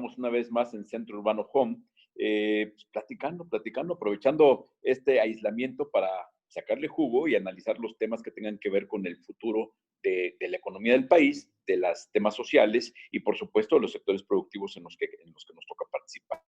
estamos una vez más en Centro Urbano Home, pues, platicando, aprovechando este aislamiento para sacarle jugo y analizar los temas que tengan que ver con el futuro de la economía del país, de los temas sociales y, por supuesto, los sectores productivos en los que nos toca participar.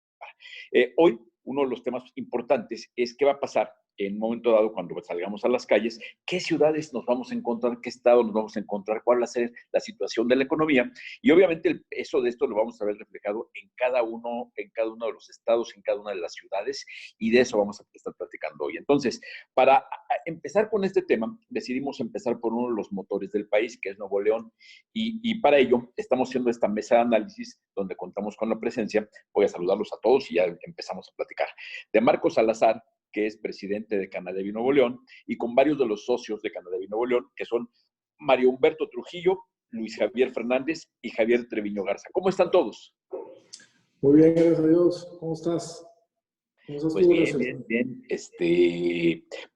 Hoy, uno de los temas importantes es qué va a pasar en un momento dado cuando salgamos a las calles, qué ciudades nos vamos a encontrar, qué estado nos vamos a encontrar, cuál va a ser la situación de la economía. Y obviamente eso de esto lo vamos a ver reflejado en cada uno de los estados, en cada una de las ciudades, y de eso vamos a estar platicando hoy. Entonces, para empezar con este tema, decidimos empezar por uno de los motores del país, que es Nuevo León, y para ello estamos haciendo esta mesa de análisis donde contamos con la presencia. Voy a saludarlos a todos y ya empezamos a platicar. De Marcos Salazar, que es presidente de Canadevi Nuevo León, y con varios de los socios de Canadevi Nuevo León, que son Mario Humberto Trujillo, Luis Javier Fernández y Javier Treviño Garza. ¿Cómo están todos? Muy bien, gracias a Dios. ¿Cómo estás? ¿Cómo estás Pues tú, bien. Pues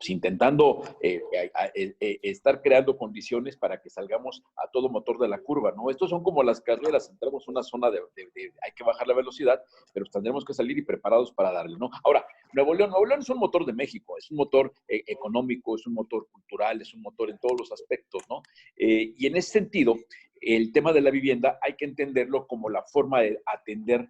intentando estar creando condiciones para que salgamos a todo motor de la curva, ¿no? Estos son como las carreras, entramos en una zona hay que bajar la velocidad, pero tendremos que salir y preparados para darle, ¿no? Ahora, Nuevo León es un motor de México, es un motor económico, es un motor cultural, es un motor en todos los aspectos, ¿no? Y en ese sentido, el tema de la vivienda hay que entenderlo como la forma de atender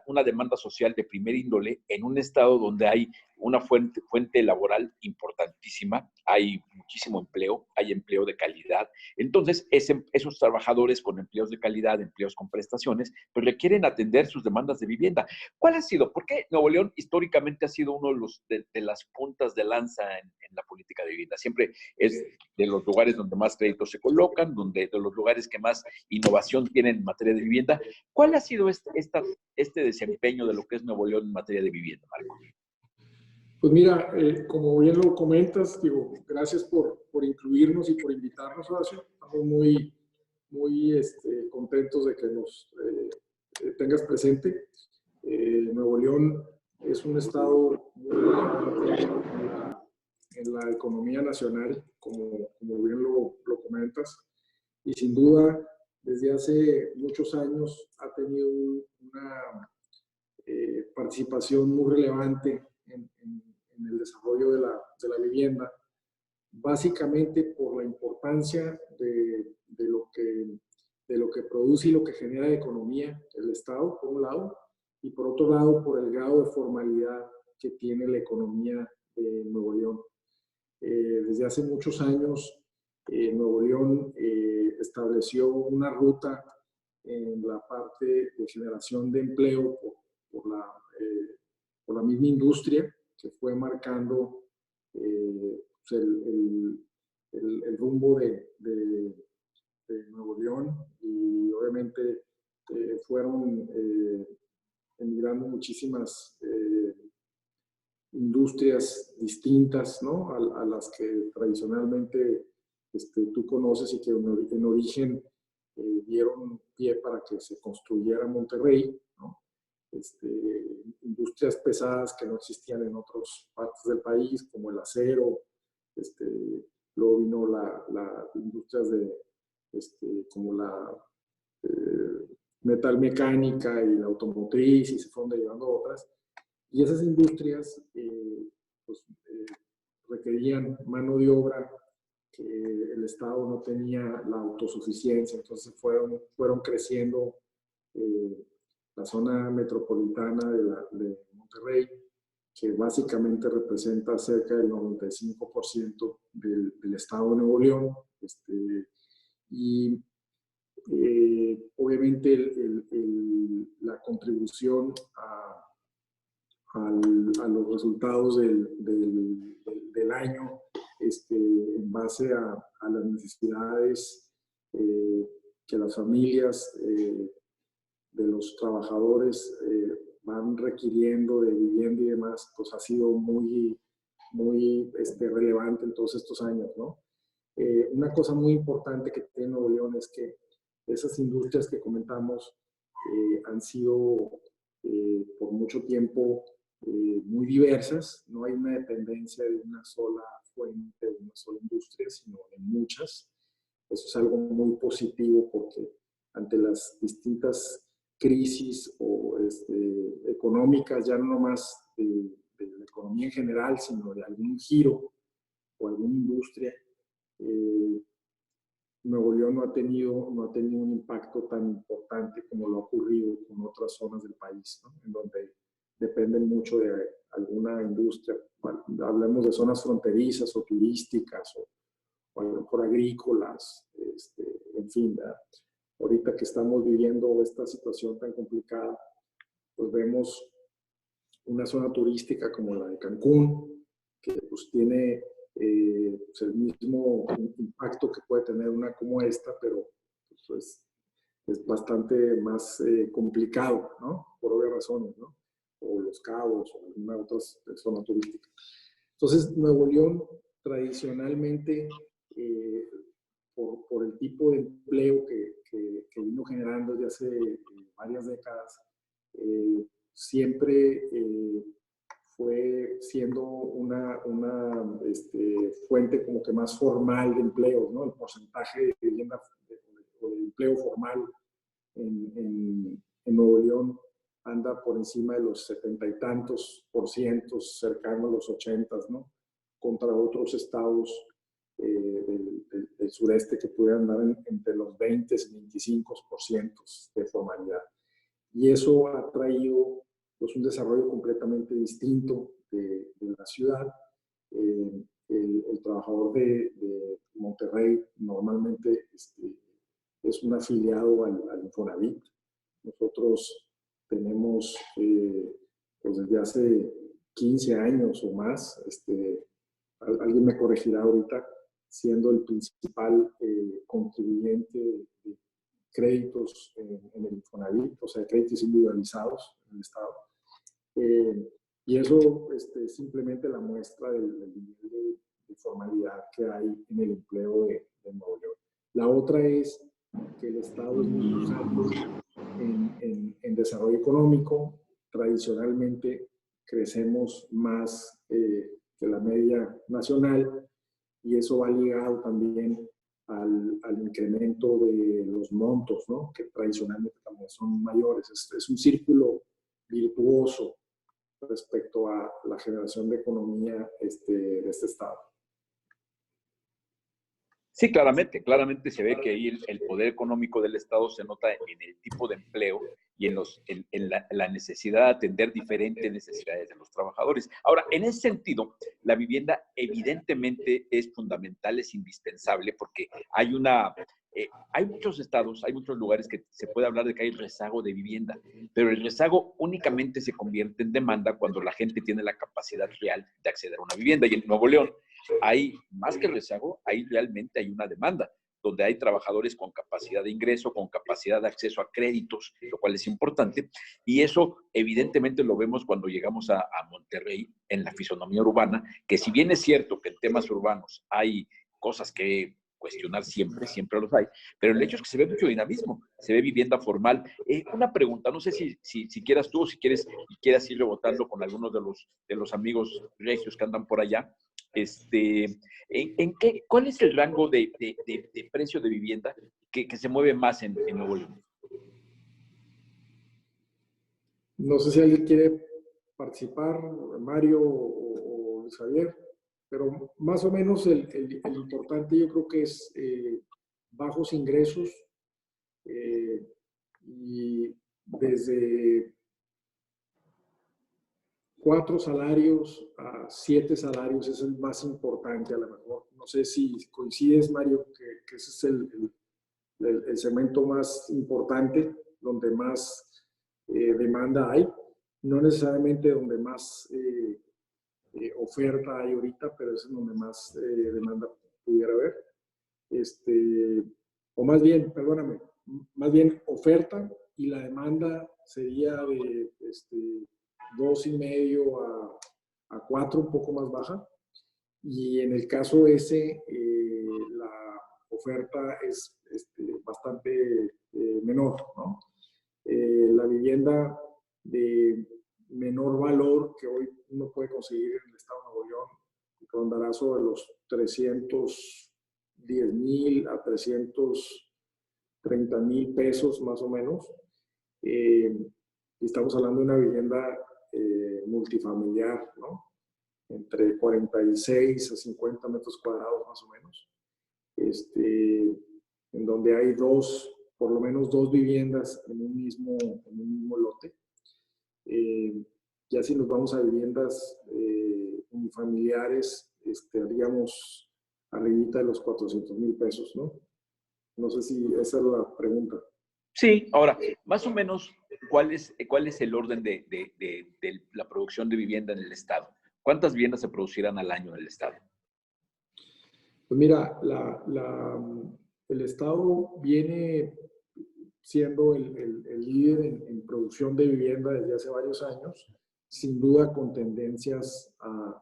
una demanda social de primer índole en un estado donde hay una fuente laboral importantísima, hay muchísimo empleo, hay empleo de calidad. Entonces, esos trabajadores con empleos de calidad, empleos con prestaciones, pues requieren atender sus demandas de vivienda. ¿Cuál ha sido? ¿Por qué Nuevo León históricamente ha sido uno de las puntas de lanza en la política de vivienda? Siempre es de los lugares donde más créditos se colocan, de los lugares que más innovación tienen en materia de vivienda. ¿Cuál ha sido este desempeño de lo que es Nuevo León en materia de vivienda, Marco? Pues mira, como bien lo comentas, digo, gracias por incluirnos y por invitarnos, Horacio. Estamos muy contentos de que nos tengas presente. Nuevo León es un estado muy relevante en la economía nacional, como bien lo comentas, y sin duda, desde hace muchos años ha tenido una participación muy relevante en el desarrollo de la vivienda, básicamente por la importancia de lo que produce y lo que genera de economía el Estado, por un lado, y por otro lado, por el grado de formalidad que tiene la economía de Nuevo León. Desde hace muchos años, Nuevo León estableció una ruta en la parte de generación de empleo por la misma industria que fue marcando el rumbo de Nuevo León, y obviamente fueron emigrando muchísimas industrias distintas, ¿no? a las que tradicionalmente tú conoces y que en origen dieron pie para que se construyera Monterrey, ¿no? Industrias pesadas que no existían en otras partes del país, como el acero, luego vino las industrias como la metalmecánica y la automotriz, y se fueron derivando otras. Y esas industrias requerían mano de obra que el Estado no tenía la autosuficiencia, entonces fueron creciendo la zona metropolitana de Monterrey, que básicamente representa cerca del 95% del Estado de Nuevo León. Y obviamente la contribución a los resultados del año, en base a las necesidades que las familias de los trabajadores van requiriendo de vivienda y demás, pues ha sido muy relevante en todos estos años, ¿no? Una cosa muy importante que tiene Nuevo León es que esas industrias que comentamos han sido por mucho tiempo muy diversas. No hay una dependencia de una sola fuente, de una sola industria, sino de muchas. Eso es algo muy positivo porque ante las distintas crisis o económicas, ya no nomás de la economía en general, sino de algún giro o alguna industria, Nuevo León no ha tenido un impacto tan importante como lo ha ocurrido con otras zonas del país, ¿no? En donde dependen mucho de alguna industria. Bueno, hablemos de zonas fronterizas o turísticas o a lo mejor agrícolas, en fin, ¿verdad? Ahorita que estamos viviendo esta situación tan complicada, pues vemos una zona turística como la de Cancún, que pues tiene pues el mismo impacto que puede tener una como esta, pero pues, es bastante más complicado, ¿no? Por obvias razones, ¿no? O Los Cabos o alguna otra zona turística. Entonces, Nuevo León tradicionalmente, por el tipo de empleo que vino generando desde hace varias décadas, siempre fue siendo una fuente como que más formal de empleos, ¿no? El porcentaje de vivienda o de empleo formal en Nuevo León anda por encima de los 70 y tantos %, cercano a los 80, ¿no? Contra otros estados del sureste que pudieran andar entre los 20 y 25% de formalidad. Y eso ha traído pues, un desarrollo completamente distinto de la ciudad. El trabajador de Monterrey normalmente es un afiliado al Infonavit. Nosotros tenemos, pues desde hace 15 años o más, alguien me corregirá ahorita, siendo el principal contribuyente de créditos en el Infonavit, o sea, créditos individualizados en el Estado. Y eso es simplemente la muestra del nivel de formalidad que hay en el empleo de Nuevo León. La otra es que el Estado es muy pujante en desarrollo económico. Tradicionalmente crecemos más que la media nacional y eso va ligado también al incremento de los montos, ¿no? Que tradicionalmente también son mayores. Es un círculo virtuoso respecto a la generación de economía de este estado. Sí, claramente se ve que ahí el poder económico del Estado se nota en el tipo de empleo y en la necesidad de atender diferentes necesidades de los trabajadores. Ahora, en ese sentido, la vivienda evidentemente es fundamental, es indispensable, porque hay muchos estados, hay muchos lugares que se puede hablar de que hay rezago de vivienda, pero el rezago únicamente se convierte en demanda cuando la gente tiene la capacidad real de acceder a una vivienda. Y en Nuevo León, hay más que rezago, ahí realmente hay una demanda, donde hay trabajadores con capacidad de ingreso, con capacidad de acceso a créditos, lo cual es importante, y eso evidentemente lo vemos cuando llegamos a Monterrey en la fisonomía urbana, que si bien es cierto que en temas urbanos hay cosas que cuestionar siempre los hay, pero el hecho es que se ve mucho dinamismo, se ve vivienda formal. Una pregunta, no sé si quieras tú o si quieras ir rebotando con algunos de los amigos regios que andan por allá. ¿Cuál es el rango de precio de vivienda que se mueve más en Nuevo León? No sé si alguien quiere participar, Mario o Luis Javier, pero más o menos el importante yo creo que es bajos ingresos y desde 4 salarios a 7 salarios es el más importante a lo mejor. No sé si coincides, Mario, que ese es el segmento más importante, donde más demanda hay. No necesariamente donde más oferta hay ahorita, pero es donde más demanda pudiera haber. O más bien, perdóname, más bien oferta y la demanda sería de 2,5 a 4, un poco más baja. Y en el caso ese, la oferta es bastante menor, ¿no? La vivienda de menor valor que hoy uno puede conseguir en el estado de Nuevo León rondará sobre los 310,000 a 330,000 pesos más o menos. Y estamos hablando de una vivienda multifamiliar, ¿no? Entre 46 a 50 metros cuadrados más o menos, en donde hay por lo menos dos viviendas en un mismo lote. Ya si nos vamos a viviendas unifamiliares, haríamos arribita de los 400,000 pesos, ¿no? No sé si esa es la pregunta. Sí, ahora, más o menos, ¿cuál es el orden de la producción de vivienda en el Estado? ¿Cuántas viviendas se producirán al año en el Estado? Pues mira, el Estado viene siendo el líder en producción de vivienda desde hace varios años, sin duda con tendencias a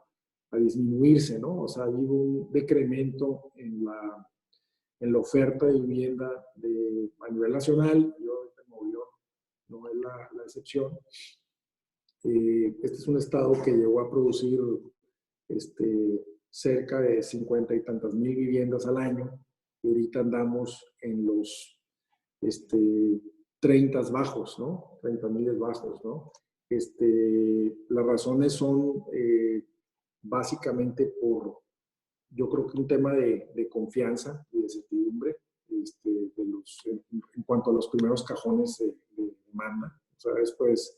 disminuirse, ¿no? O sea, ha habido un decremento en la oferta de vivienda a nivel nacional, y obviamente Nuevo León no es la excepción. Este es un estado que llegó a producir cerca de 50 y tantas mil viviendas al año, y ahorita andamos en los 30 bajos, ¿no? 30,000 bajos, ¿no? Las razones son básicamente yo creo que un tema de confianza y de certidumbre en cuanto a los primeros cajones de demanda. O sea, después,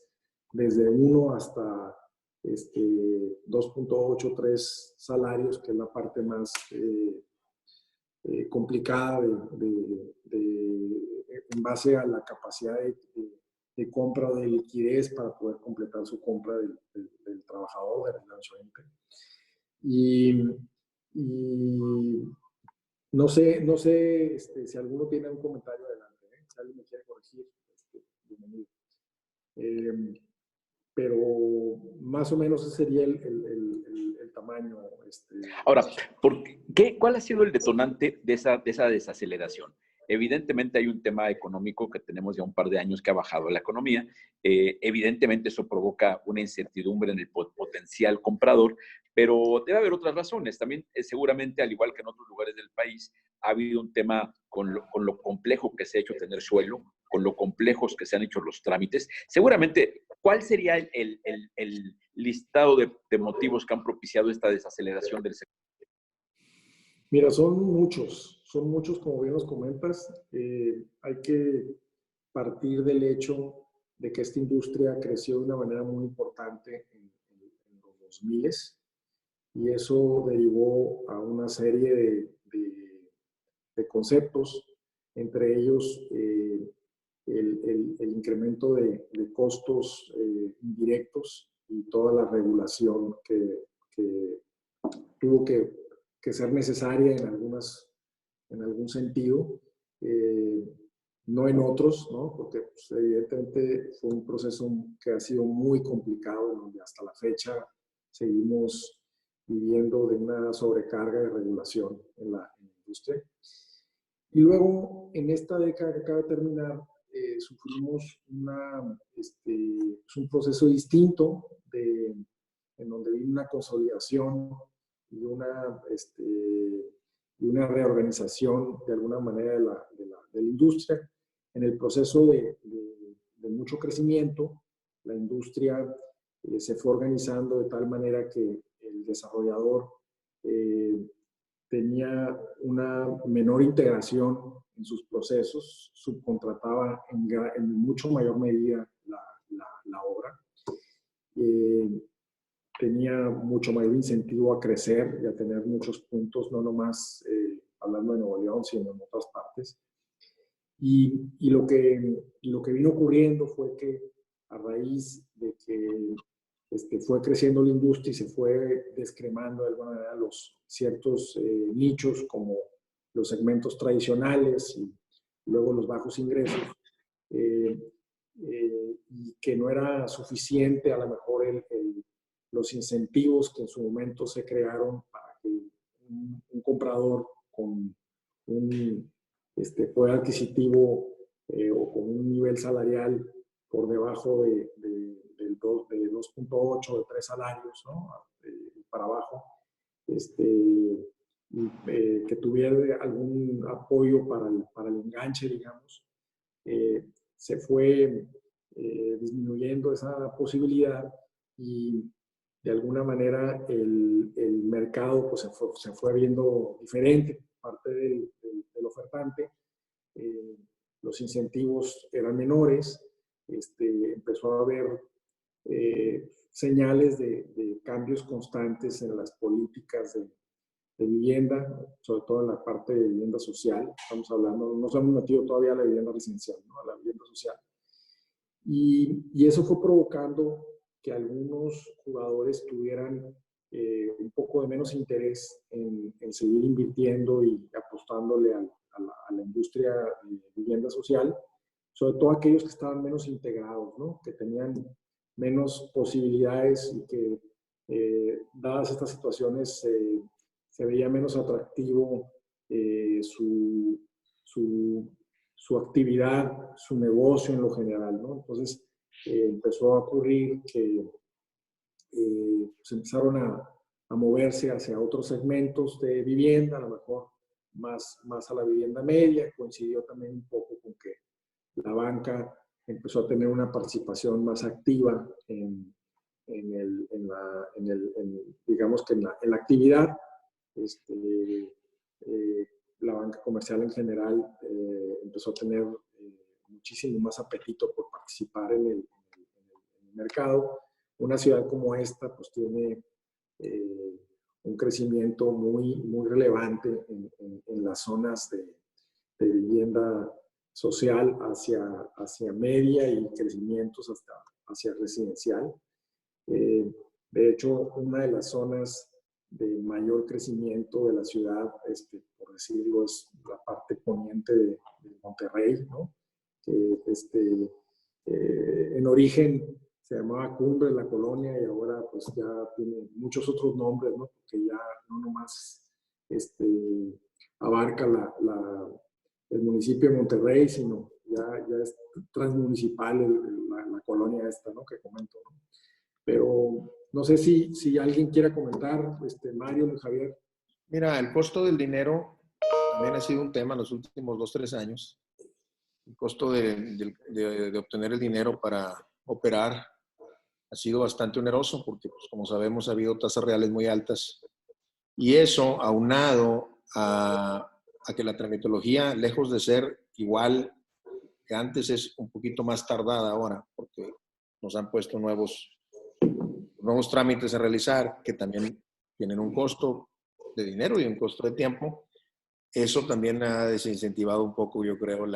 desde 1 hasta 2.8, 3 salarios, que es la parte más complicada en base a la capacidad de compra o de liquidez para poder completar su compra del trabajador, del lanzamiento. Y no sé si alguno tiene un comentario adelante, ¿eh? Si alguien me quiere corregir, bienvenido. Pero más o menos ese sería el tamaño. Ahora, ¿cuál ha sido el detonante de esa desaceleración? Evidentemente hay un tema económico que tenemos ya un par de años que ha bajado la economía. Evidentemente eso provoca una incertidumbre en el potencial comprador, pero debe haber otras razones. También seguramente, al igual que en otros lugares del país, ha habido un tema con lo complejo que se ha hecho tener suelo, con lo complejos que se han hecho los trámites. Seguramente, ¿cuál sería el listado de motivos que han propiciado esta desaceleración del sector? Mira, son muchos, como bien nos comentas. Hay que partir del hecho de que esta industria creció de una manera muy importante en los 2000 y eso derivó a una serie de conceptos, entre ellos el incremento de costos indirectos y toda la regulación que tuvo que ser necesaria en algún sentido, no en otros, ¿no? Porque pues, evidentemente fue un proceso que ha sido muy complicado, donde hasta la fecha seguimos viviendo de una sobrecarga de regulación en la industria. Y luego, en esta década que acaba de terminar, sufrimos un proceso distinto en donde vino una consolidación y una reorganización de alguna manera de la industria. En el proceso de mucho crecimiento, la industria se fue organizando de tal manera que el desarrollador tenía una menor integración en sus procesos, subcontrataba en mucho mayor medida la obra, tenía mucho mayor incentivo a crecer y a tener muchos puntos, no nomás hablando de Nuevo León, sino en otras partes. Y lo que vino ocurriendo fue que a raíz de que fue creciendo la industria y se fue descremando de alguna manera los ciertos nichos como los segmentos tradicionales y luego los bajos ingresos, y que no era suficiente a lo mejor los incentivos que en su momento se crearon para que un comprador con un poder adquisitivo o con un nivel salarial por debajo de 2.8, de 3 salarios, ¿no? Para abajo, que tuviera algún apoyo para el enganche, digamos, se fue disminuyendo esa posibilidad y de alguna manera el mercado pues, se fue viendo diferente, parte del ofertante. Los incentivos eran menores, empezó a haber señales de cambios constantes en las políticas de vivienda, sobre todo en la parte de vivienda social. Estamos hablando, no se hemos metido todavía a la vivienda residencial, ¿no? A la vivienda social. Y eso fue provocando que algunos jugadores tuvieran un poco de menos interés en seguir invirtiendo y apostándole a la industria de vivienda social, sobre todo aquellos que estaban menos integrados, ¿no? Que tenían menos posibilidades y que, dadas estas situaciones, se veía menos atractivo su actividad, su negocio en lo general, ¿no? Entonces, empezó a ocurrir que se empezaron a moverse hacia otros segmentos de vivienda, a lo mejor más a la vivienda media. Coincidió también un poco con que la banca empezó a tener una participación más activa digamos que en la actividad. La banca comercial en general empezó a tener muchísimo más apetito por participar en el mercado. Una ciudad como esta pues tiene un crecimiento muy relevante en las zonas de vivienda social hacia media y crecimientos hacia residencial. De hecho, una de las zonas de mayor crecimiento de la ciudad, por decirlo, es la parte poniente de Monterrey, ¿no? Que en origen se llamaba Cumbre la colonia y ahora pues ya tiene muchos otros nombres, ¿no? Porque ya no nomás abarca el municipio de Monterrey, sino ya es transmunicipal la colonia esta, ¿no? Que comento, ¿no? Pero no sé si alguien quiera comentar, Mario, Luis Javier. Mira, el costo del dinero también ha sido un tema en los últimos 2, 3 años. El costo de obtener el dinero para operar ha sido bastante oneroso porque, pues, como sabemos, ha habido tasas reales muy altas. Y eso, aunado a que la tramitología, lejos de ser igual que antes, es un poquito más tardada ahora, porque nos han puesto nuevos trámites a realizar que también tienen un costo de dinero y un costo de tiempo. Eso también ha desincentivado un poco, yo creo,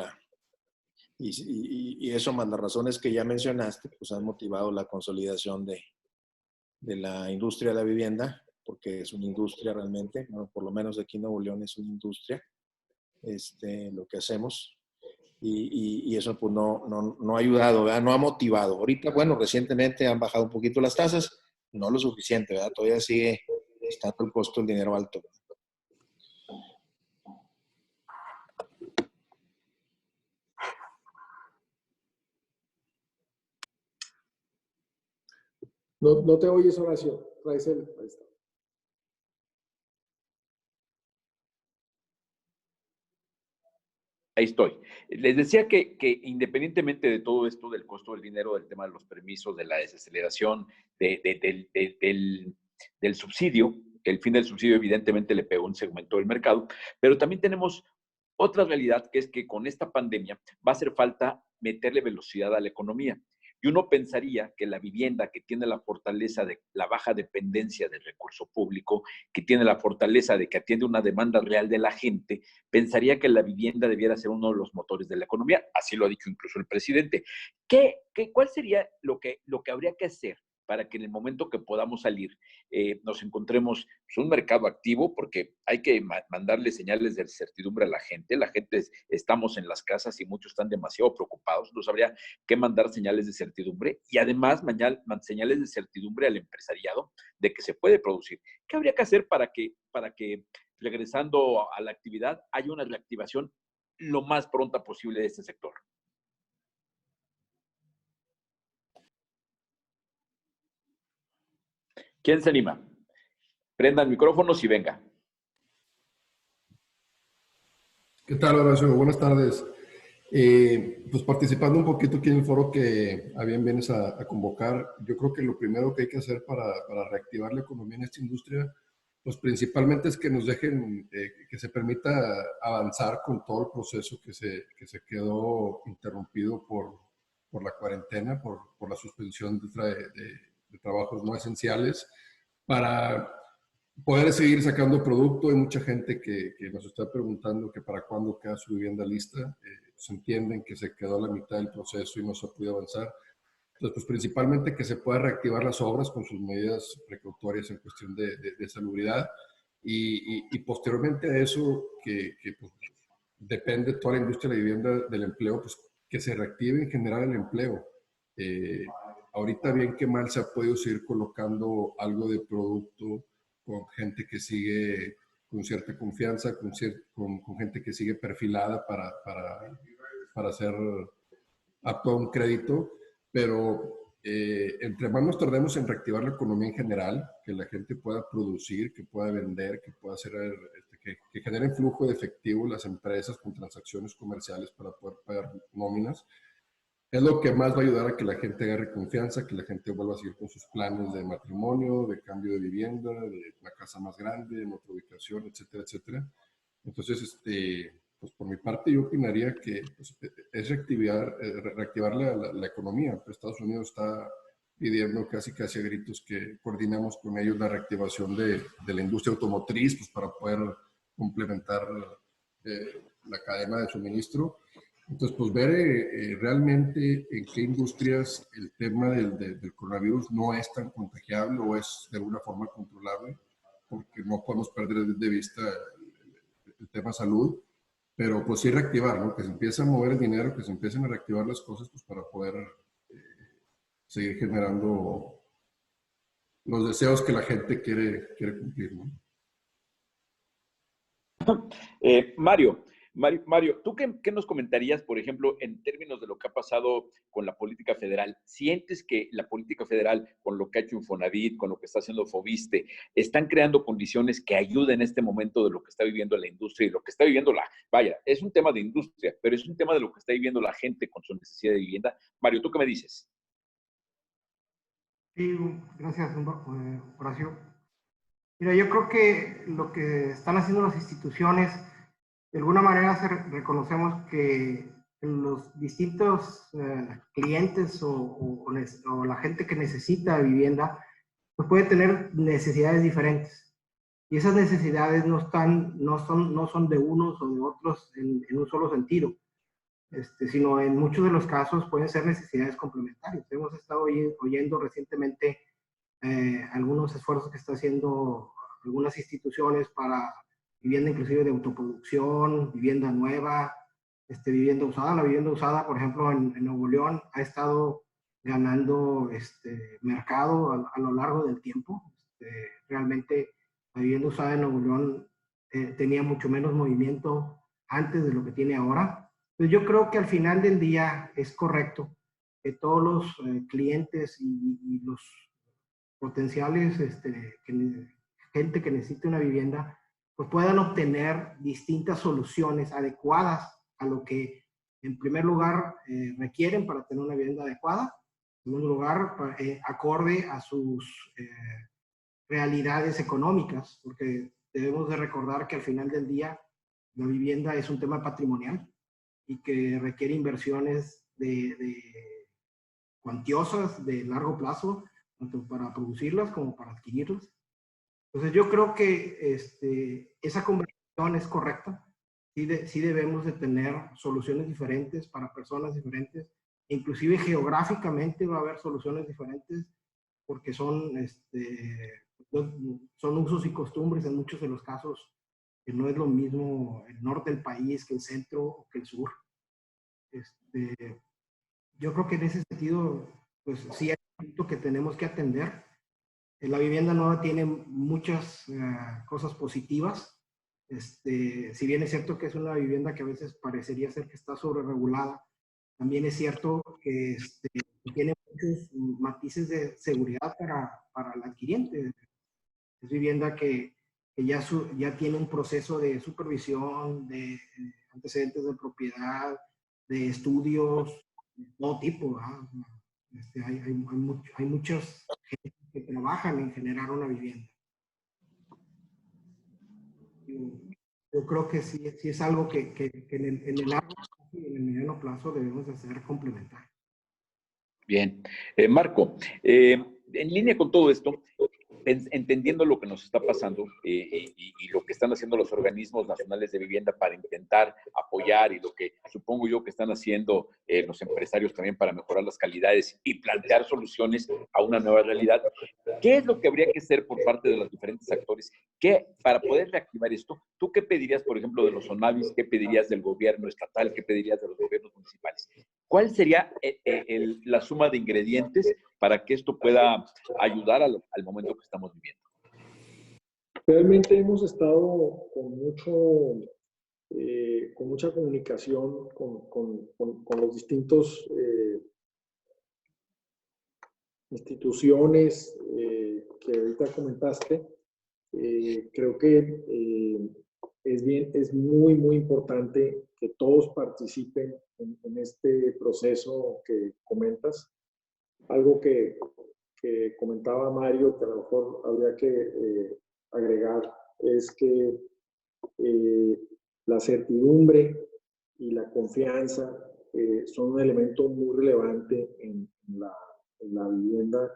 y eso más las razones que ya mencionaste, pues han motivado la consolidación de la industria de la vivienda, porque es una industria realmente, bueno, por lo menos aquí en Nuevo León es una industria, lo que hacemos. Y eso pues no ha ayudado, ¿verdad? No ha motivado. Ahorita, bueno, recientemente han bajado un poquito las tasas, no lo suficiente, ¿verdad? Todavía sigue estando el costo del dinero alto. No te oyes, Horacio. Ahí está. Ahí estoy. Les decía que independientemente de todo esto, del costo del dinero, del tema de los permisos, de la desaceleración, del subsidio, que el fin del subsidio evidentemente le pegó a un segmento del mercado, pero también tenemos otra realidad, que es que con esta pandemia va a hacer falta meterle velocidad a la economía. Y uno pensaría que la vivienda, que tiene la fortaleza de la baja dependencia del recurso público, que tiene la fortaleza de que atiende una demanda real de la gente, pensaría que la vivienda debiera ser uno de los motores de la economía. Así lo ha dicho incluso el presidente. ¿Cuál sería lo que habría que hacer para que en el momento que podamos salir nos encontremos pues, un mercado activo? Porque hay que mandarle señales de certidumbre a la gente. Estamos en las casas y muchos están demasiado preocupados. Entonces habría que mandar señales de certidumbre y además señales de certidumbre al empresariado de que se puede producir. ¿Qué habría que hacer para que regresando a la actividad haya una reactivación lo más pronta posible de este sector? ¿Quién se anima? Prendan micrófonos y venga. ¿Qué tal, Horacio? Buenas tardes. Pues participando un poquito aquí en el foro que a bien vienes a convocar, yo creo que lo primero que hay que hacer para reactivar la economía en esta industria, pues principalmente es que nos dejen, que se permita avanzar con todo el proceso que se quedó interrumpido por la cuarentena, por la suspensión de trabajos no esenciales, para poder seguir sacando producto. Hay mucha gente que nos está preguntando que para cuándo queda su vivienda lista. Se entienden que se quedó a la mitad del proceso y no se ha podido avanzar. Entonces, pues principalmente que se pueda reactivar las obras con sus medidas precautorias en cuestión de salubridad y posteriormente a eso, pues, depende toda la industria de la vivienda del empleo, pues que se reactive en general el empleo. Eh, Ahorita bien que mal se ha podido seguir colocando algo de producto con gente que sigue con cierta confianza, con gente que sigue perfilada para hacer apto a un crédito, pero entre más nos tardemos en reactivar la economía en general, que la gente pueda producir, que pueda vender, que pueda hacer, que generen flujo de efectivo las empresas con transacciones comerciales para poder pagar nóminas, es lo que más va a ayudar a que la gente agarre confianza, que la gente vuelva a seguir con sus planes de matrimonio, de cambio de vivienda, de una casa más grande, en otra ubicación, etcétera, etcétera. Entonces, pues por mi parte yo opinaría que pues, es reactivar la economía. Estados Unidos está pidiendo casi a gritos que coordinemos con ellos la reactivación de la industria automotriz, pues para poder complementar la cadena de suministro. Entonces, pues ver realmente en qué industrias el tema del coronavirus no es tan contagiable o es de alguna forma controlable, porque no podemos perder de vista el tema salud, pero pues sí reactivar, ¿no? Que se empiece a mover el dinero, que se empiecen a reactivar las cosas, pues para poder seguir generando los deseos que la gente quiere cumplir, ¿no? Mario, ¿tú qué nos comentarías, por ejemplo, en términos de lo que ha pasado con la política federal? ¿Sientes que la política federal, con lo que ha hecho Infonavit, con lo que está haciendo Foviste, están creando condiciones que ayuden en este momento de lo que está viviendo la industria y lo que está viviendo vaya, es un tema de industria, pero es un tema de lo que está viviendo la gente con su necesidad de vivienda? Mario, ¿tú qué me dices? Sí, gracias, Horacio. Mira, yo creo que lo que están haciendo las instituciones, de alguna manera reconocemos que los distintos clientes o la gente que necesita vivienda, pues puede tener necesidades diferentes. Y esas necesidades no son de unos o de otros en un solo sentido, sino en muchos de los casos pueden ser necesidades complementarias. Hemos estado oyendo recientemente algunos esfuerzos que están haciendo algunas instituciones para vivienda inclusive de autoproducción, vivienda nueva, vivienda usada. La vivienda usada, por ejemplo, en Nuevo León ha estado ganando mercado a lo largo del tiempo. Realmente la vivienda usada en Nuevo León tenía mucho menos movimiento antes de lo que tiene ahora. Entonces yo creo que al final del día es correcto que todos los clientes y los potenciales gente que necesite una vivienda, pues puedan obtener distintas soluciones adecuadas a lo que en primer lugar requieren para tener una vivienda adecuada, en segundo lugar acorde a sus realidades económicas, porque debemos de recordar que al final del día la vivienda es un tema patrimonial y que requiere inversiones cuantiosas de largo plazo, tanto para producirlas como para adquirirlas. Entonces yo creo que esa conversación es correcta. Sí debemos de tener soluciones diferentes para personas diferentes. Inclusive geográficamente va a haber soluciones diferentes porque son usos y costumbres en muchos de los casos, que no es lo mismo el norte del país que el centro o que el sur. Yo creo que en ese sentido, pues sí hay un punto que tenemos que atender. La vivienda nueva tiene muchas cosas positivas. Si bien es cierto que es una vivienda que a veces parecería ser que está sobreregulada, también es cierto que tiene muchos matices de seguridad para el adquiriente. Es vivienda que ya tiene un proceso de supervisión, de antecedentes de propiedad, de estudios de todo tipo, ¿verdad? Hay muchos que trabajan en generar una vivienda. Yo creo que sí es algo que en el largo plazo y en el mediano plazo debemos de hacer complementar. Bien. Marco, en línea con todo esto, entendiendo lo que nos está pasando y lo que están haciendo los organismos nacionales de vivienda para intentar apoyar y lo que supongo yo que están haciendo los empresarios también para mejorar las calidades y plantear soluciones a una nueva realidad, ¿qué es lo que habría que hacer por parte de los diferentes actores? ¿Qué, para poder reactivar esto, tú qué pedirías, por ejemplo, de los Sonavis? ¿Qué pedirías del gobierno estatal? ¿Qué pedirías de los gobiernos municipales? ¿Cuál sería la suma de ingredientes para que esto pueda ayudar al momento que estamos viviendo? Realmente hemos estado con mucha comunicación con los distintos instituciones que ahorita comentaste. Creo que es muy, muy importante que todos participen en este proceso que comentas. Algo que comentaba Mario, que a lo mejor habría que agregar, es que la certidumbre y la confianza son un elemento muy relevante en la vivienda,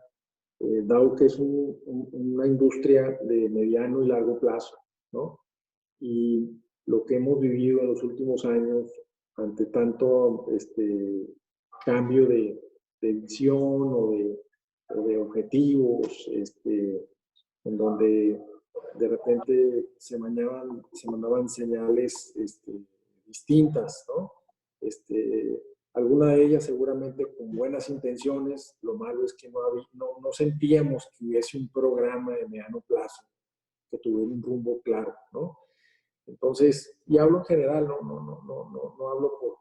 dado que es una industria de mediano y largo plazo, ¿no? Y lo que hemos vivido en los últimos años, ante tanto cambio de visión o de objetivos, en donde de repente se mandaban señales distintas, ¿no? Alguna de ellas seguramente con buenas intenciones. Lo malo es que no sentíamos que hubiese un programa de mediano plazo que tuviera un rumbo claro, ¿no? Entonces, y hablo en general, no hablo por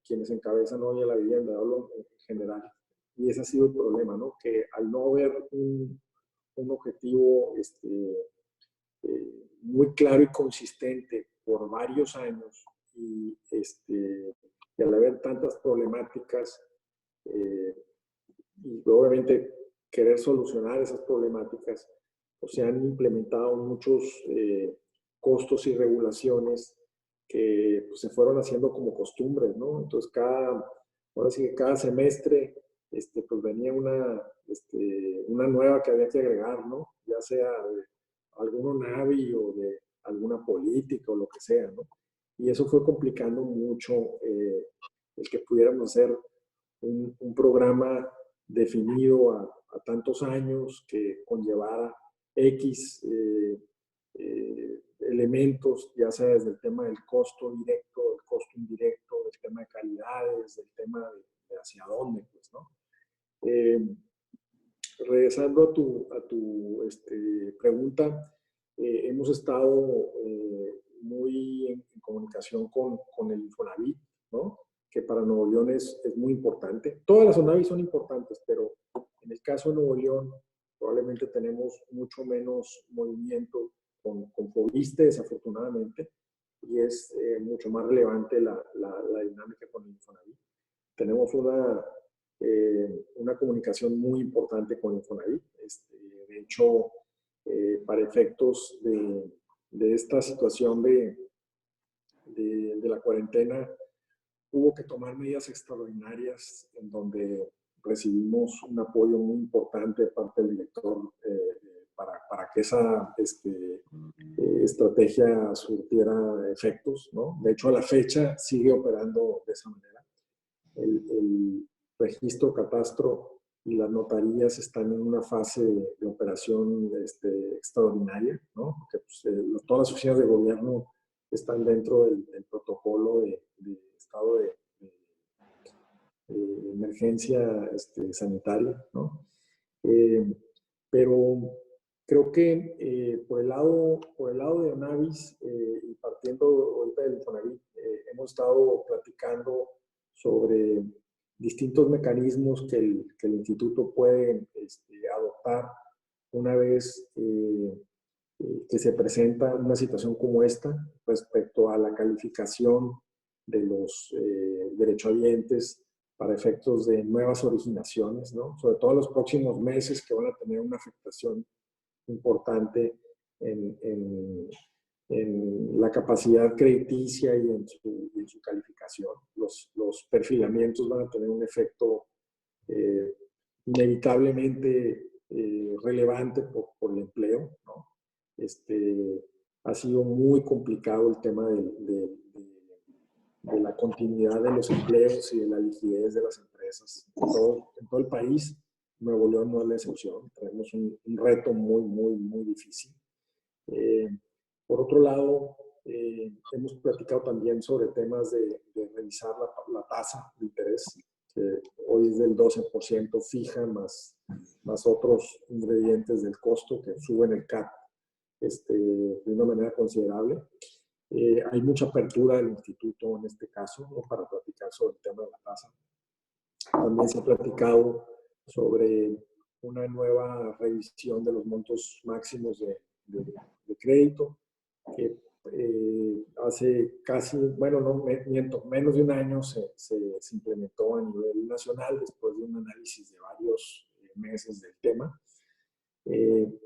quienes encabezan hoy a la vivienda, hablo en general. Y ese ha sido el problema, ¿no? Que al no haber un objetivo muy claro y consistente por varios años y al haber tantas problemáticas y obviamente querer solucionar esas problemáticas, pues se han implementado muchos costos y regulaciones que pues, se fueron haciendo como costumbres, ¿no? Entonces ahora sí que cada semestre pues venía una nueva que había que agregar, ¿no? Ya sea de alguno NAVI o de alguna política o lo que sea, ¿no? Y eso fue complicando mucho el que pudiéramos hacer un programa definido a tantos años que conllevara X elementos, ya sea desde el tema del costo directo, del costo indirecto, del tema de calidades, del tema de hacia dónde, pues, ¿no? Regresando a tu pregunta, hemos estado muy en comunicación con el Infonavit, ¿no? Que para Nuevo León es muy importante. Todas las Sonavis son importantes, pero en el caso de Nuevo León probablemente tenemos mucho menos movimiento con Fobiste, desafortunadamente, y es mucho más relevante la dinámica con el Infonavit. Tenemos una comunicación muy importante con Infonavit. De hecho, para efectos de esta situación de la cuarentena, hubo que tomar medidas extraordinarias en donde recibimos un apoyo muy importante de parte del director para que esa estrategia surtiera efectos, ¿no? De hecho, a la fecha sigue operando de esa manera. El registro catastro y las notarías están en una fase de operación extraordinaria, ¿no? Porque pues, todas las oficinas de gobierno están dentro del protocolo de estado de emergencia sanitaria, ¿no? Pero creo que por el lado de Onavis y partiendo ahorita del Infonavit, hemos estado platicando sobre distintos mecanismos que el instituto puede adoptar una vez que se presenta una situación como esta respecto a la calificación de derechohabientes para efectos de nuevas originaciones, ¿no? Sobre todo en los próximos meses que van a tener una afectación importante en la capacidad crediticia y en su calificación. Los perfilamientos van a tener un efecto inevitablemente relevante por el empleo, ¿no? Ha sido muy complicado el tema de la continuidad de los empleos y de la liquidez de las empresas. En todo el país, Nuevo León no es la excepción. Tenemos un reto muy difícil. Por otro lado, hemos platicado también sobre temas de revisar la tasa de interés, que hoy es del 12% fija, más otros ingredientes del costo que suben el CAT de una manera considerable. Hay mucha apertura del instituto en este caso, ¿no?, para platicar sobre el tema de la tasa. También se ha platicado sobre una nueva revisión de los montos máximos de crédito, que hace casi, bueno, no miento, menos de un año se implementó a nivel nacional después de un análisis de varios meses del tema.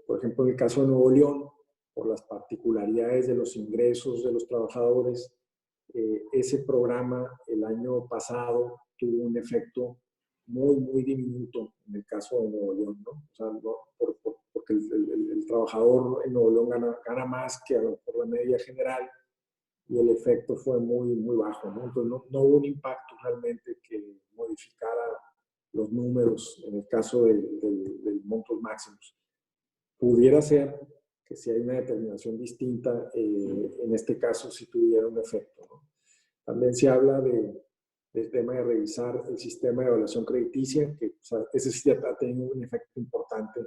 Por ejemplo, en el caso de Nuevo León, por las particularidades de los ingresos de los trabajadores, ese programa el año pasado tuvo un efecto muy diminuto en el caso de Nuevo León, ¿no? O sea, porque el trabajador en Nuevo León gana más que a lo mejor la media general, y el efecto fue muy bajo, ¿no? Entonces no hubo un impacto realmente que modificara los números en el caso del montos máximos. Pudiera ser que si hay una determinación distinta, en este caso sí tuviera un efecto, ¿no? También se habla del tema de revisar el sistema de evaluación crediticia, que, o sea, ese sí ha tenido un efecto importante,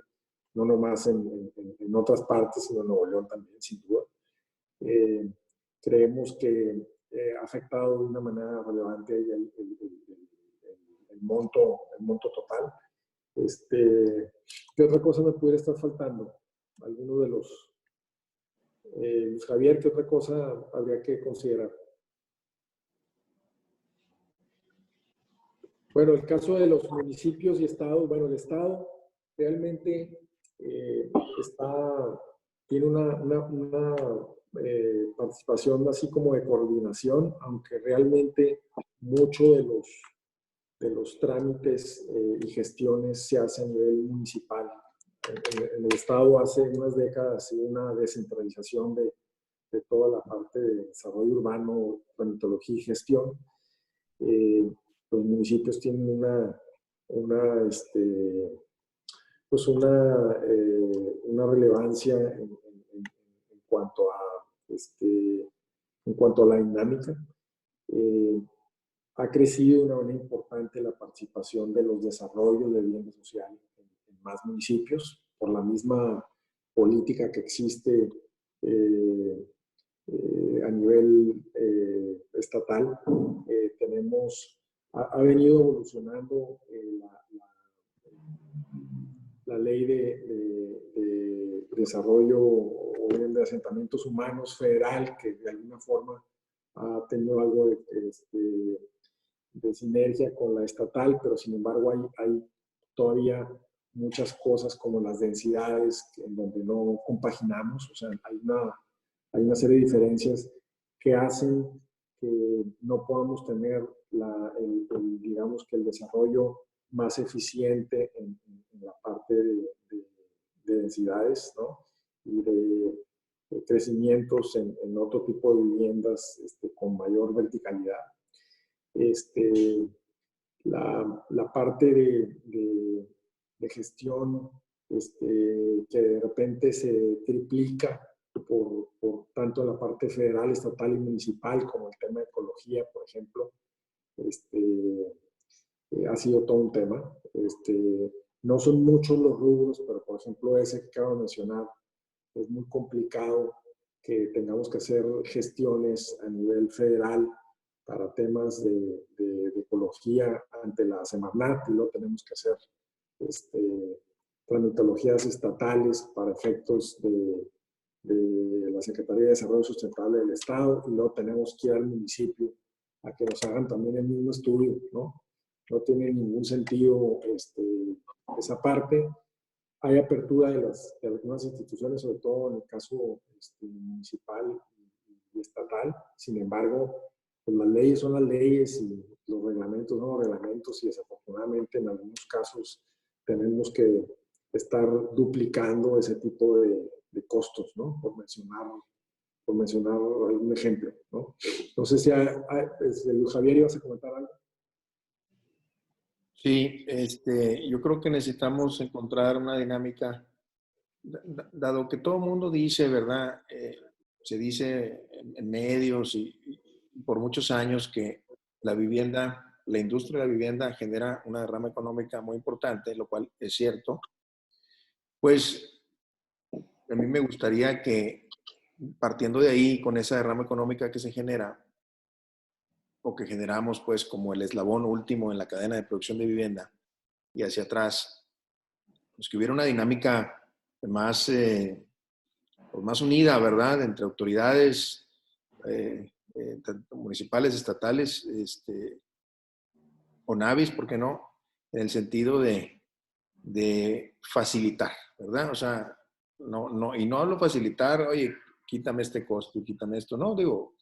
no nomás en otras partes, sino en Nuevo León también, sin duda. Creemos que ha afectado de una manera relevante el monto total. ¿Qué otra cosa me pudiera estar faltando? Alguno de los... Luis Javier, ¿qué otra cosa habría que considerar? Bueno, el caso de los municipios y estados, bueno, el estado realmente tiene una participación así como de coordinación, aunque realmente mucho de los trámites y gestiones se hacen a nivel municipal. En el estado hace unas décadas hubo una descentralización de toda la parte de desarrollo urbano, tramitología y gestión. Los municipios tienen una relevancia en cuanto a la dinámica. Ha crecido de una manera importante la participación de los desarrollos de vivienda social en más municipios por la misma política que existe a nivel estatal. Ha venido evolucionando la ley de desarrollo o bien de asentamientos humanos federal, que de alguna forma ha tenido algo de sinergia con la estatal, pero sin embargo hay todavía muchas cosas como las densidades en donde no compaginamos. O sea, hay una serie de diferencias que hacen que no podamos tener digamos que el desarrollo más eficiente en la parte de densidades, ¿no? Y de crecimientos en otro tipo de viviendas con mayor verticalidad. La parte de gestión que de repente se triplica por tanto la parte federal, estatal y municipal, como el tema de ecología, por ejemplo, ha sido todo un tema. No son muchos los rubros, pero por ejemplo ese que acabo de mencionar, es muy complicado que tengamos que hacer gestiones a nivel federal para temas de ecología ante la Semarnat, y luego tenemos que hacer tramitologías estatales para efectos de la Secretaría de Desarrollo Sustentable del Estado, y luego tenemos que ir al municipio a que nos hagan también el mismo estudio, ¿no? No tiene ningún sentido esa parte. Hay apertura de algunas instituciones, sobre todo en el caso municipal y estatal. Sin embargo, pues las leyes son las leyes y los reglamentos son los reglamentos, y desafortunadamente en algunos casos tenemos que estar duplicando ese tipo de costos, ¿no? Por mencionar algún ejemplo, ¿no? No sé si Luis Javier, ibas a comentar algo. Sí, yo creo que necesitamos encontrar una dinámica, dado que todo el mundo dice, ¿verdad? Se dice en medios y por muchos años que la vivienda, la industria de la vivienda genera una derrama económica muy importante, lo cual es cierto. Pues a mí me gustaría que, partiendo de ahí, con esa derrama económica que se genera, o que generamos pues como el eslabón último en la cadena de producción de vivienda y hacia atrás, pues que hubiera una dinámica más, pues más unida, ¿verdad? Entre autoridades tanto municipales, estatales, CONAVIS, ¿por qué no? En el sentido de facilitar, ¿verdad? O sea, y no hablo facilitar, oye, quítame este costo, quítame esto, no, digo,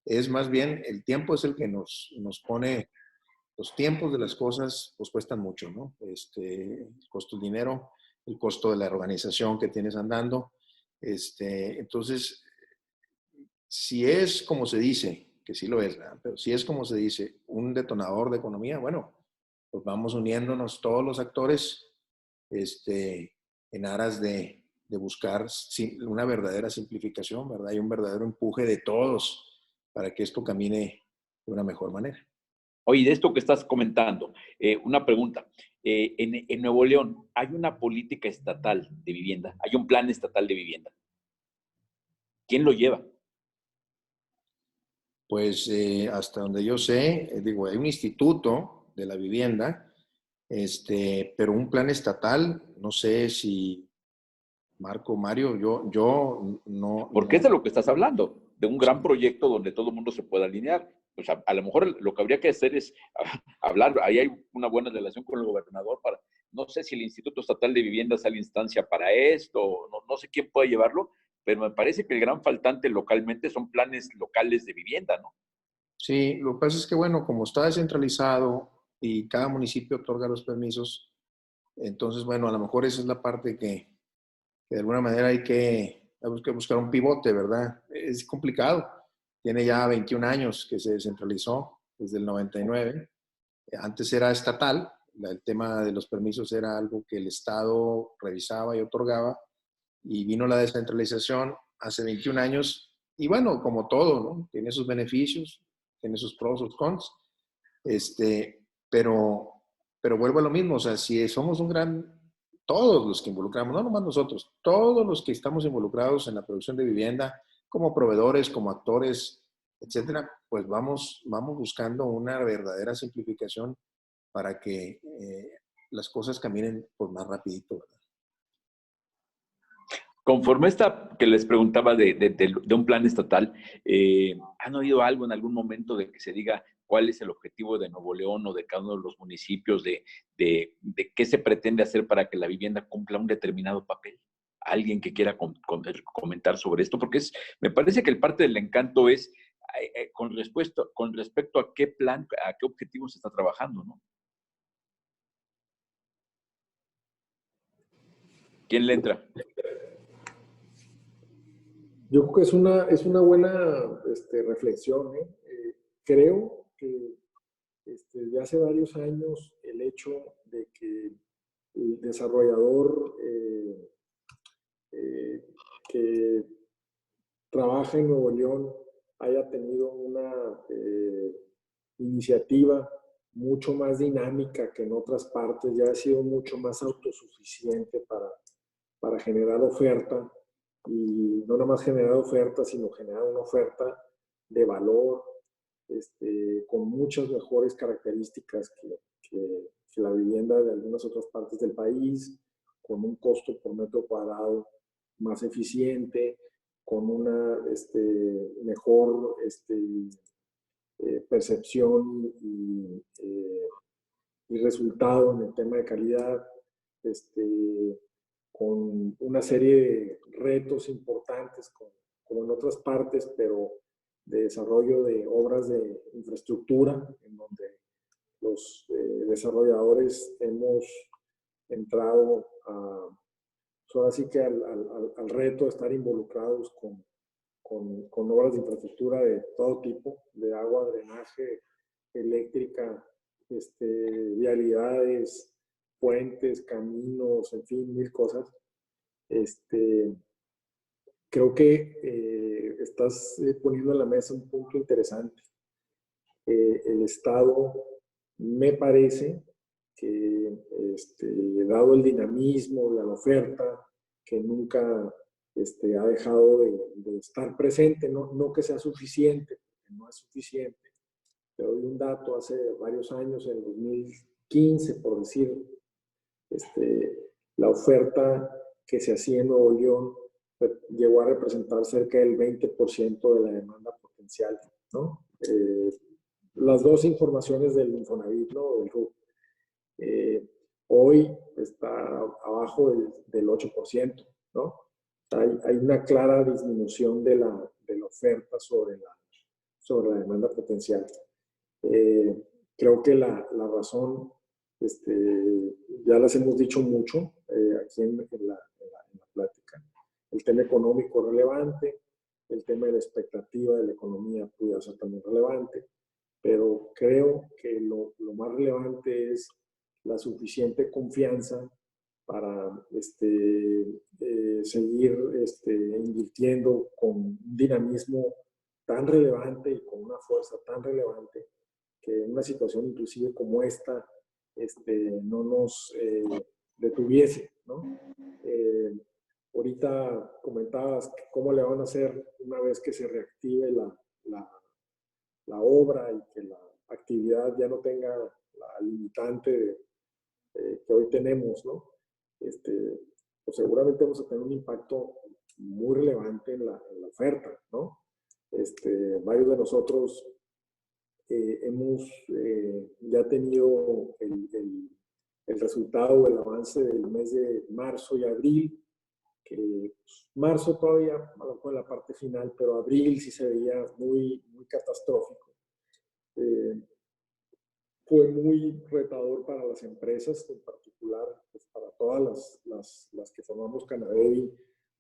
es más bien el tiempo es el que nos pone, los tiempos de las cosas pues cuestan mucho, ¿no? El costo del dinero, el costo de la organización que tienes andando, entonces, si es como se dice, que sí lo es, ¿verdad? Pero si es como se dice, un detonador de economía, bueno, pues vamos uniéndonos todos los actores en aras de buscar una verdadera simplificación, ¿verdad? Y un verdadero empuje de todos para que esto camine de una mejor manera. Oye, de esto que estás comentando, una pregunta. En Nuevo León, ¿hay una política estatal de vivienda? ¿Hay un plan estatal de vivienda? ¿Quién lo lleva? Pues hasta donde yo sé, digo, hay un instituto de la vivienda, pero un plan estatal, no sé si Mario, yo no. Porque es de lo que estás hablando, de un gran proyecto donde todo el mundo se pueda alinear. Pues a lo mejor lo que habría que hacer es hablar, ahí hay una buena relación con el gobernador para, no sé si el Instituto Estatal de Vivienda sea la instancia para esto, no sé quién puede llevarlo, pero me parece que el gran faltante localmente son planes locales de vivienda, ¿no? Sí, lo que pasa es que, bueno, como está descentralizado y cada municipio otorga los permisos, entonces, bueno, a lo mejor esa es la parte que de alguna manera hay que buscar un pivote, ¿verdad? Es complicado. Tiene ya 21 años que se descentralizó, desde el 99. Antes era estatal, el tema de los permisos era algo que el Estado revisaba y otorgaba, y vino la descentralización hace 21 años, y bueno, como todo, ¿no? Tiene sus beneficios, tiene sus pros, sus cons, pero, pero vuelvo a lo mismo, o sea, si somos todos los que involucramos, no nomás nosotros, todos los que estamos involucrados en la producción de vivienda, como proveedores, como actores, etcétera, pues vamos buscando una verdadera simplificación para que las cosas caminen pues más rapidito, ¿verdad? Conforme esta que les preguntaba de un plan estatal, ¿han oído algo en algún momento de que se diga cuál es el objetivo de Nuevo León o de cada uno de los municipios, de qué se pretende hacer para que la vivienda cumpla un determinado papel? ¿Alguien que quiera comentar sobre esto? Porque me parece que el parte del encanto es con respecto a qué plan, a qué objetivo se está trabajando, ¿no? ¿Quién le entra? Yo creo que es una buena reflexión, ¿eh? Creo que de hace varios años el hecho de que el desarrollador que trabaja en Nuevo León haya tenido una iniciativa mucho más dinámica que en otras partes, ya ha sido mucho más autosuficiente para generar oferta, y no nada más generar oferta, sino generar una oferta de valor, con muchas mejores características que la vivienda de algunas otras partes del país, con un costo por metro cuadrado más eficiente, con una mejor percepción y resultado en el tema de calidad, con una serie de retos importantes como en otras partes, pero de desarrollo de obras de infraestructura, en donde los desarrolladores hemos entrado ahora sí que al reto de estar involucrados con obras de infraestructura de todo tipo, de agua, drenaje, eléctrica, vialidades, puentes, caminos, en fin, mil cosas. Creo que estás poniendo en la mesa un punto interesante. El Estado, me parece que, dado el dinamismo de la oferta, que nunca ha dejado de estar presente, no que sea suficiente, porque no es suficiente. Te doy un dato, hace varios años, en 2015, por decir, la oferta que se hacía en Nuevo León llegó a representar cerca del 20% de la demanda potencial, ¿no? Las dos informaciones del Infonavit, ¿no? Del RUP. Hoy está abajo del 8%, ¿no? Hay una clara disminución de la oferta sobre la demanda potencial. Creo que la razón, ya las hemos dicho mucho aquí en la plática. El tema económico es relevante, el tema de la expectativa de la economía puede ser también relevante, pero creo que lo más relevante es la suficiente confianza para seguir invirtiendo con un dinamismo tan relevante y con una fuerza tan relevante que en una situación inclusive como esta no nos detuviese, ¿no? Ahorita comentabas cómo le van a hacer una vez que se reactive la obra y que la actividad ya no tenga la limitante que hoy tenemos, ¿no? Pues seguramente vamos a tener un impacto muy relevante en la oferta, ¿no? Varios de nosotros hemos ya tenido el resultado, el avance del mes de marzo y abril, que marzo todavía, a lo mejor en la parte final, pero abril sí se veía muy, muy catastrófico. Fue muy retador para las empresas, en particular pues para todas las que formamos Canadevi,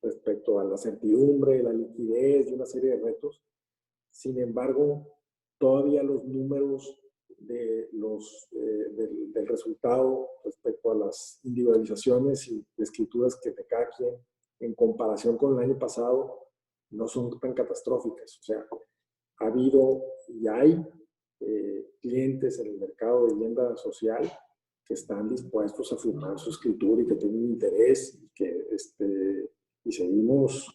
respecto a la certidumbre, la liquidez y una serie de retos. Sin embargo, todavía los números del resultado respecto a las individualizaciones y escrituras que de cada quien, en comparación con el año pasado, no son tan catastróficas. O sea, ha habido y hay clientes en el mercado de vivienda social que están dispuestos a firmar su escritura y que tienen interés y que y seguimos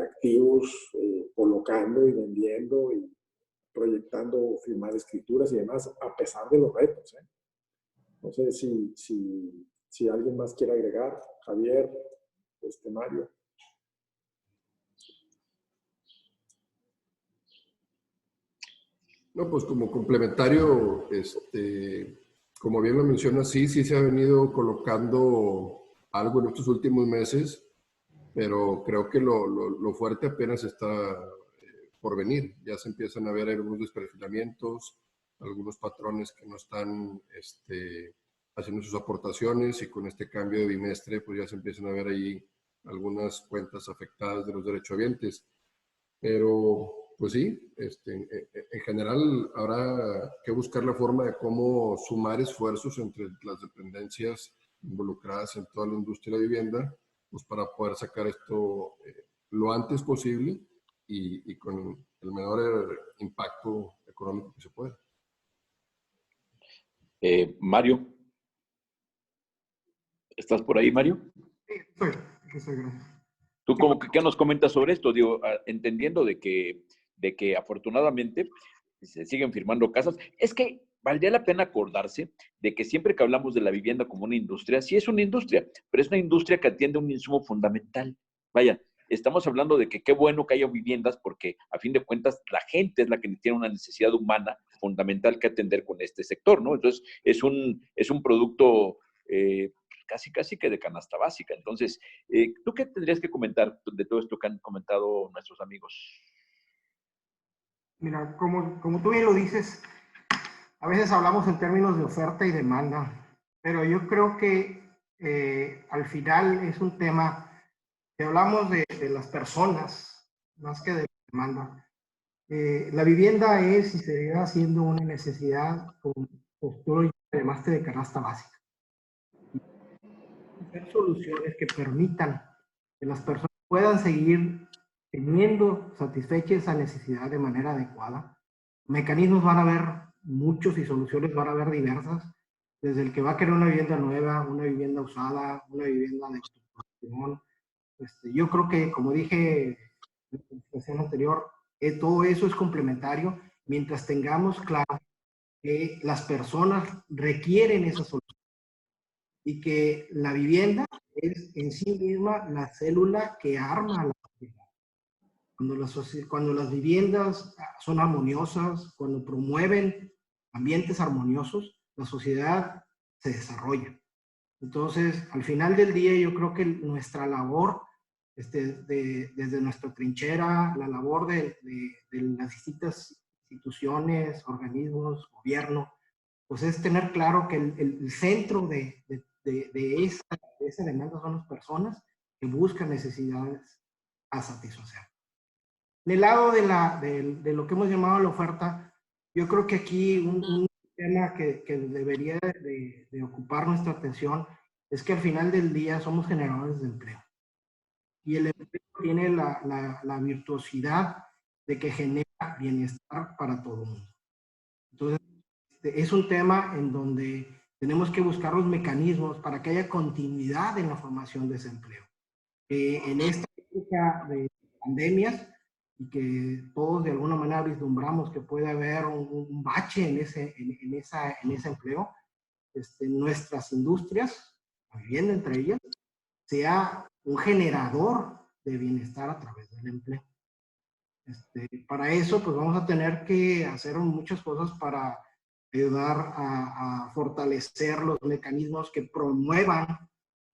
activos, colocando y vendiendo y proyectando firmar escrituras y demás, a pesar de los retos. No sé si alguien más quiere agregar, Javier, Mario. No, pues como complementario, como bien lo mencionas, sí se ha venido colocando algo en estos últimos meses, pero creo que lo fuerte apenas está por venir. Ya se empiezan a ver algunos desperfilamientos, algunos patrones que no están haciendo sus aportaciones, y con este cambio de bimestre pues ya se empiezan a ver ahí algunas cuentas afectadas de los derechohabientes. Pero pues sí, en general habrá que buscar la forma de cómo sumar esfuerzos entre las dependencias involucradas en toda la industria de la vivienda, pues para poder sacar esto lo antes posible y con el menor impacto económico que se pueda. Mario, ¿estás por ahí, Mario? Sí, estoy, gracias. ¿Tú qué nos comentas sobre esto? Digo, entendiendo de que afortunadamente se siguen firmando casas. Es que valdría la pena acordarse de que siempre que hablamos de la vivienda como una industria, sí es una industria, pero es una industria que atiende un insumo fundamental. Vaya, estamos hablando de que qué bueno que haya viviendas porque a fin de cuentas la gente es la que tiene una necesidad humana fundamental que atender con este sector, ¿no? Entonces es un producto casi que de canasta básica. Entonces, ¿tú qué tendrías que comentar de todo esto que han comentado nuestros amigos? Mira, como tú bien lo dices, a veces hablamos en términos de oferta y demanda, pero yo creo que al final es un tema que hablamos de las personas más que de la demanda. La vivienda es y seguirá siendo una necesidad con postura y además de canasta básica. Hacer soluciones que permitan que las personas puedan seguir teniendo satisfecha esa necesidad de manera adecuada. Mecanismos van a haber muchos y soluciones van a haber diversas, desde el que va a querer una vivienda nueva, una vivienda usada, una vivienda de construcción. Yo creo que, como dije en la presentación anterior, todo eso es complementario mientras tengamos claro que las personas requieren esa solución y que la vivienda es en sí misma la célula que arma a la sociedad. Cuando las viviendas son armoniosas, cuando promueven ambientes armoniosos, la sociedad se desarrolla. Entonces, al final del día, yo creo que nuestra labor, desde nuestra trinchera, la labor de las distintas instituciones, organismos, gobierno, pues es tener claro que el centro de esa demanda son las personas que buscan necesidades a satisfacer. En el lado de lo que hemos llamado la oferta, yo creo que aquí un tema que debería de ocupar nuestra atención es que al final del día somos generadores de empleo. Y el empleo tiene la virtuosidad de que genera bienestar para todo el mundo. Entonces, es un tema en donde tenemos que buscar los mecanismos para que haya continuidad en la formación de ese empleo. En esta época de pandemias y que todos de alguna manera vislumbramos que puede haber un bache en ese empleo, nuestras industrias, la vivienda entre ellas, sea un generador de bienestar a través del empleo. Para eso, pues vamos a tener que hacer muchas cosas para ayudar a fortalecer los mecanismos que promuevan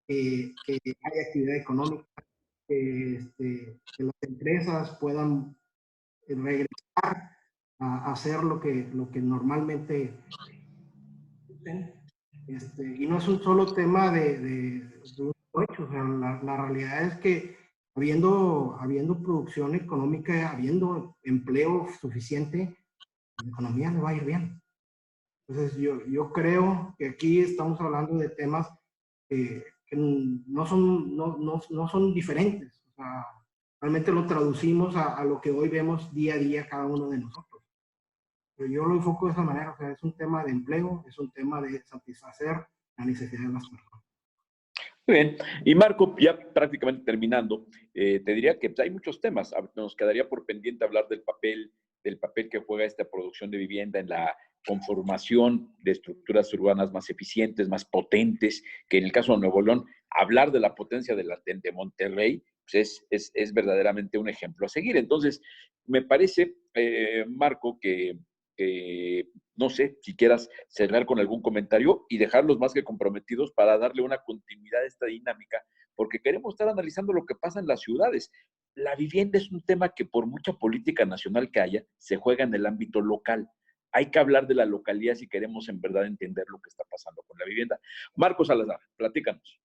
que haya actividad económica, que las empresas puedan regresar a hacer lo que normalmente hacen. Y no es un solo tema de un hecho, o sea, la realidad es que habiendo producción económica, habiendo empleo suficiente, la economía le va a ir bien. Entonces yo creo que aquí estamos hablando de temas que no son diferentes. O sea, realmente lo traducimos a lo que hoy vemos día a día cada uno de nosotros. Pero yo lo enfoco de esa manera, o sea, es un tema de empleo, es un tema de satisfacer la necesidad de las personas. Muy bien. Y Marco, ya prácticamente terminando, te diría que pues, hay muchos temas. Nos quedaría por pendiente hablar del papel que juega esta producción de vivienda en la conformación de estructuras urbanas más eficientes, más potentes, que en el caso de Nuevo León, hablar de la potencia de Monterrey, pues es verdaderamente un ejemplo a seguir. Entonces, me parece, Marco, que no sé si quieras cerrar con algún comentario y dejarlos más que comprometidos para darle una continuidad a esta dinámica, porque queremos estar analizando lo que pasa en las ciudades. La vivienda es un tema que por mucha política nacional que haya, se juega en el ámbito local. Hay que hablar de la localidad si queremos en verdad entender lo que está pasando con la vivienda. Marcos Salazar, platícanos.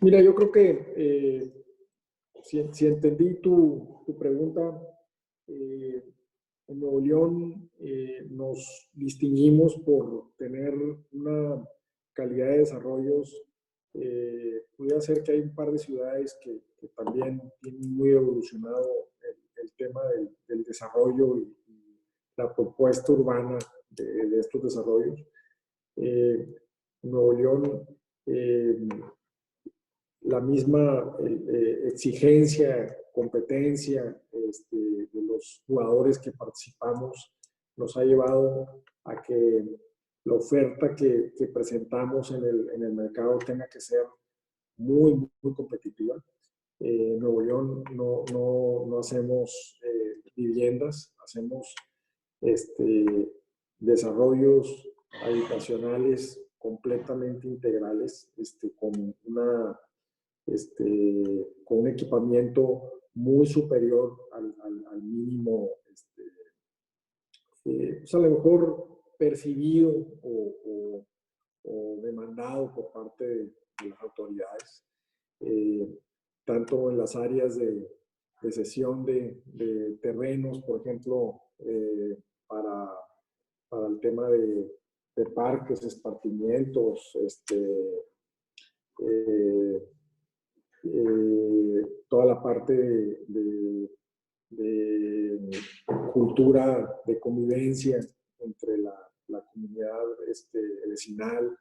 Mira, yo creo que si entendí tu pregunta, en Nuevo León nos distinguimos por tener una calidad de desarrollos. Puede ser que hay un par de ciudades que también tienen muy evolucionado el tema del desarrollo y la propuesta urbana de estos desarrollos. Nuevo León, la misma exigencia, competencia de los jugadores que participamos nos ha llevado a que la oferta que presentamos en el mercado tenga que ser muy, muy competitiva. En Nuevo León no hacemos viviendas, hacemos desarrollos habitacionales completamente integrales, con un equipamiento muy superior al mínimo, pues a lo mejor percibido o demandado por parte de las autoridades, tanto en las áreas de cesión de terrenos, por ejemplo, para el tema de parques, esparcimientos, toda la parte de cultura, de convivencia entre la comunidad vecinal,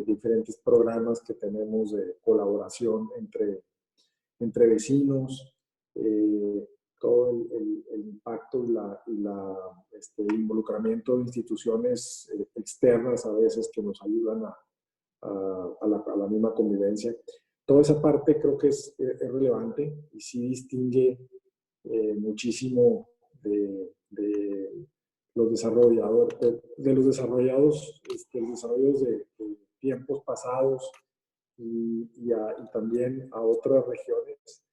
diferentes programas que tenemos de colaboración entre vecinos, todo el impacto y el involucramiento de instituciones externas a veces que nos ayudan a la misma convivencia. Toda esa parte creo que es relevante y sí distingue muchísimo de los desarrolladores, los desarrollos de tiempos pasados y también a otras regiones.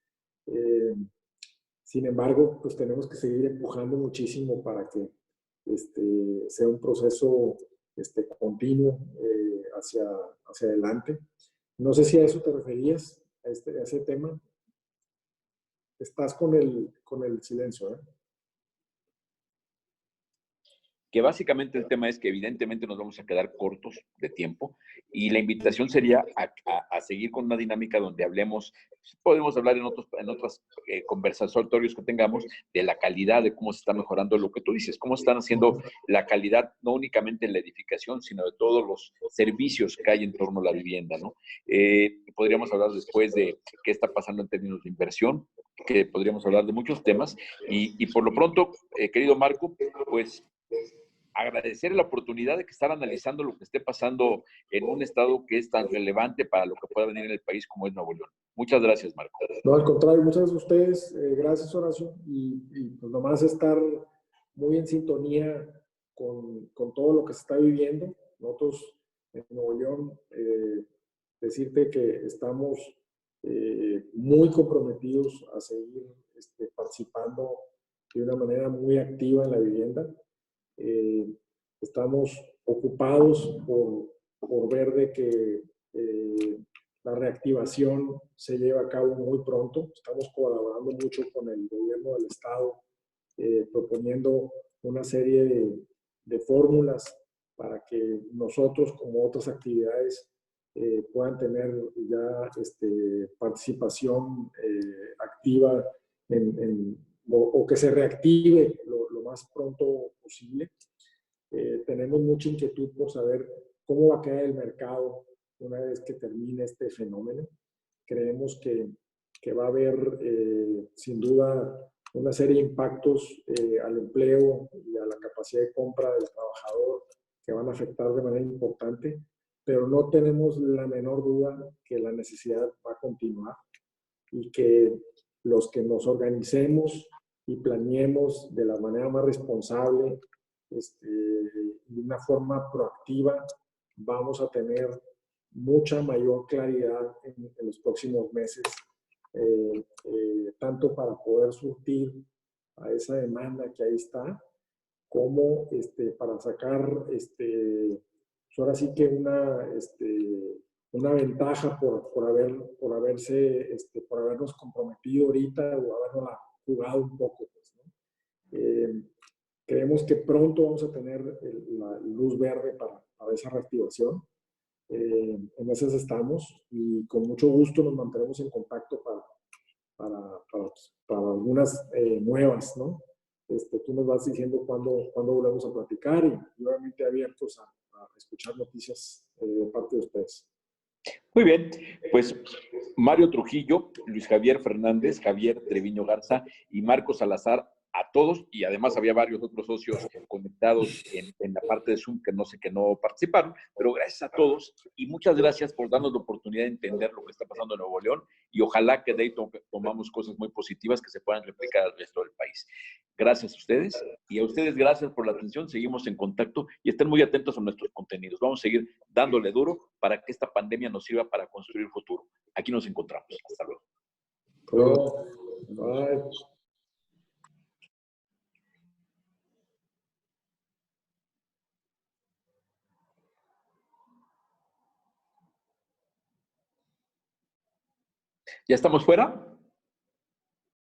Sin embargo, pues tenemos que seguir empujando muchísimo para que sea un proceso continuo hacia adelante. No sé si a eso te referías, a ese tema. Estás con el silencio, ¿eh? Que básicamente el tema es que evidentemente nos vamos a quedar cortos de tiempo y la invitación sería a seguir con una dinámica donde hablemos, podemos hablar en otros conversatorios que tengamos de la calidad, de cómo se está mejorando lo que tú dices, cómo están haciendo la calidad, no únicamente en la edificación, sino de todos los servicios que hay en torno a la vivienda, ¿no? Podríamos hablar después de qué está pasando en términos de inversión, que podríamos hablar de muchos temas y por lo pronto, querido Marco, pues agradecer la oportunidad de que estar analizando lo que esté pasando en un estado que es tan relevante para lo que pueda venir en el país como es Nuevo León. Muchas gracias, Marco. No, al contrario, muchas gracias a ustedes. Gracias, Horacio. Y pues nomás estar muy en sintonía con todo lo que se está viviendo. Nosotros en Nuevo León, decirte que estamos muy comprometidos a seguir participando de una manera muy activa en la vivienda. Estamos ocupados por ver de que la reactivación se lleva a cabo muy pronto. Estamos colaborando mucho con el gobierno del estado, proponiendo una serie de fórmulas para que nosotros, como otras actividades, puedan tener ya participación activa o que se reactive lo más pronto posible. Tenemos mucha inquietud por saber cómo va a quedar el mercado una vez que termine este fenómeno. Creemos que va a haber, sin duda, una serie de impactos al empleo y a la capacidad de compra del trabajador que van a afectar de manera importante, pero no tenemos la menor duda que la necesidad va a continuar y que los que nos organicemos y planeemos de la manera más responsable, de una forma proactiva, vamos a tener mucha mayor claridad en los próximos meses, tanto para poder surtir a esa demanda que ahí está, como para sacar, pues ahora sí que una ventaja por habernos comprometido ahorita o habernos jugado un poco, pues, ¿no? Creemos que pronto vamos a tener la luz verde para esa reactivación. En esas estamos y con mucho gusto nos mantenemos en contacto para algunas nuevas, ¿no? Tú nos vas diciendo cuándo volvemos a platicar y obviamente abiertos a escuchar noticias de parte de ustedes. Muy bien, pues Mario Trujillo, Luis Javier Fernández, Javier Treviño Garza y Marco Salazar a todos, y además había varios otros socios conectados en la parte de Zoom que no participaron, pero gracias a todos y muchas gracias por darnos la oportunidad de entender lo que está pasando en Nuevo León y ojalá que de ahí tomamos cosas muy positivas que se puedan replicar al resto del país. Gracias a ustedes y a ustedes gracias por la atención, seguimos en contacto y estén muy atentos a nuestros contenidos. Vamos a seguir dándole duro para que esta pandemia nos sirva para construir futuro. Aquí nos encontramos. Hasta luego. Bye. ¿Ya estamos fuera?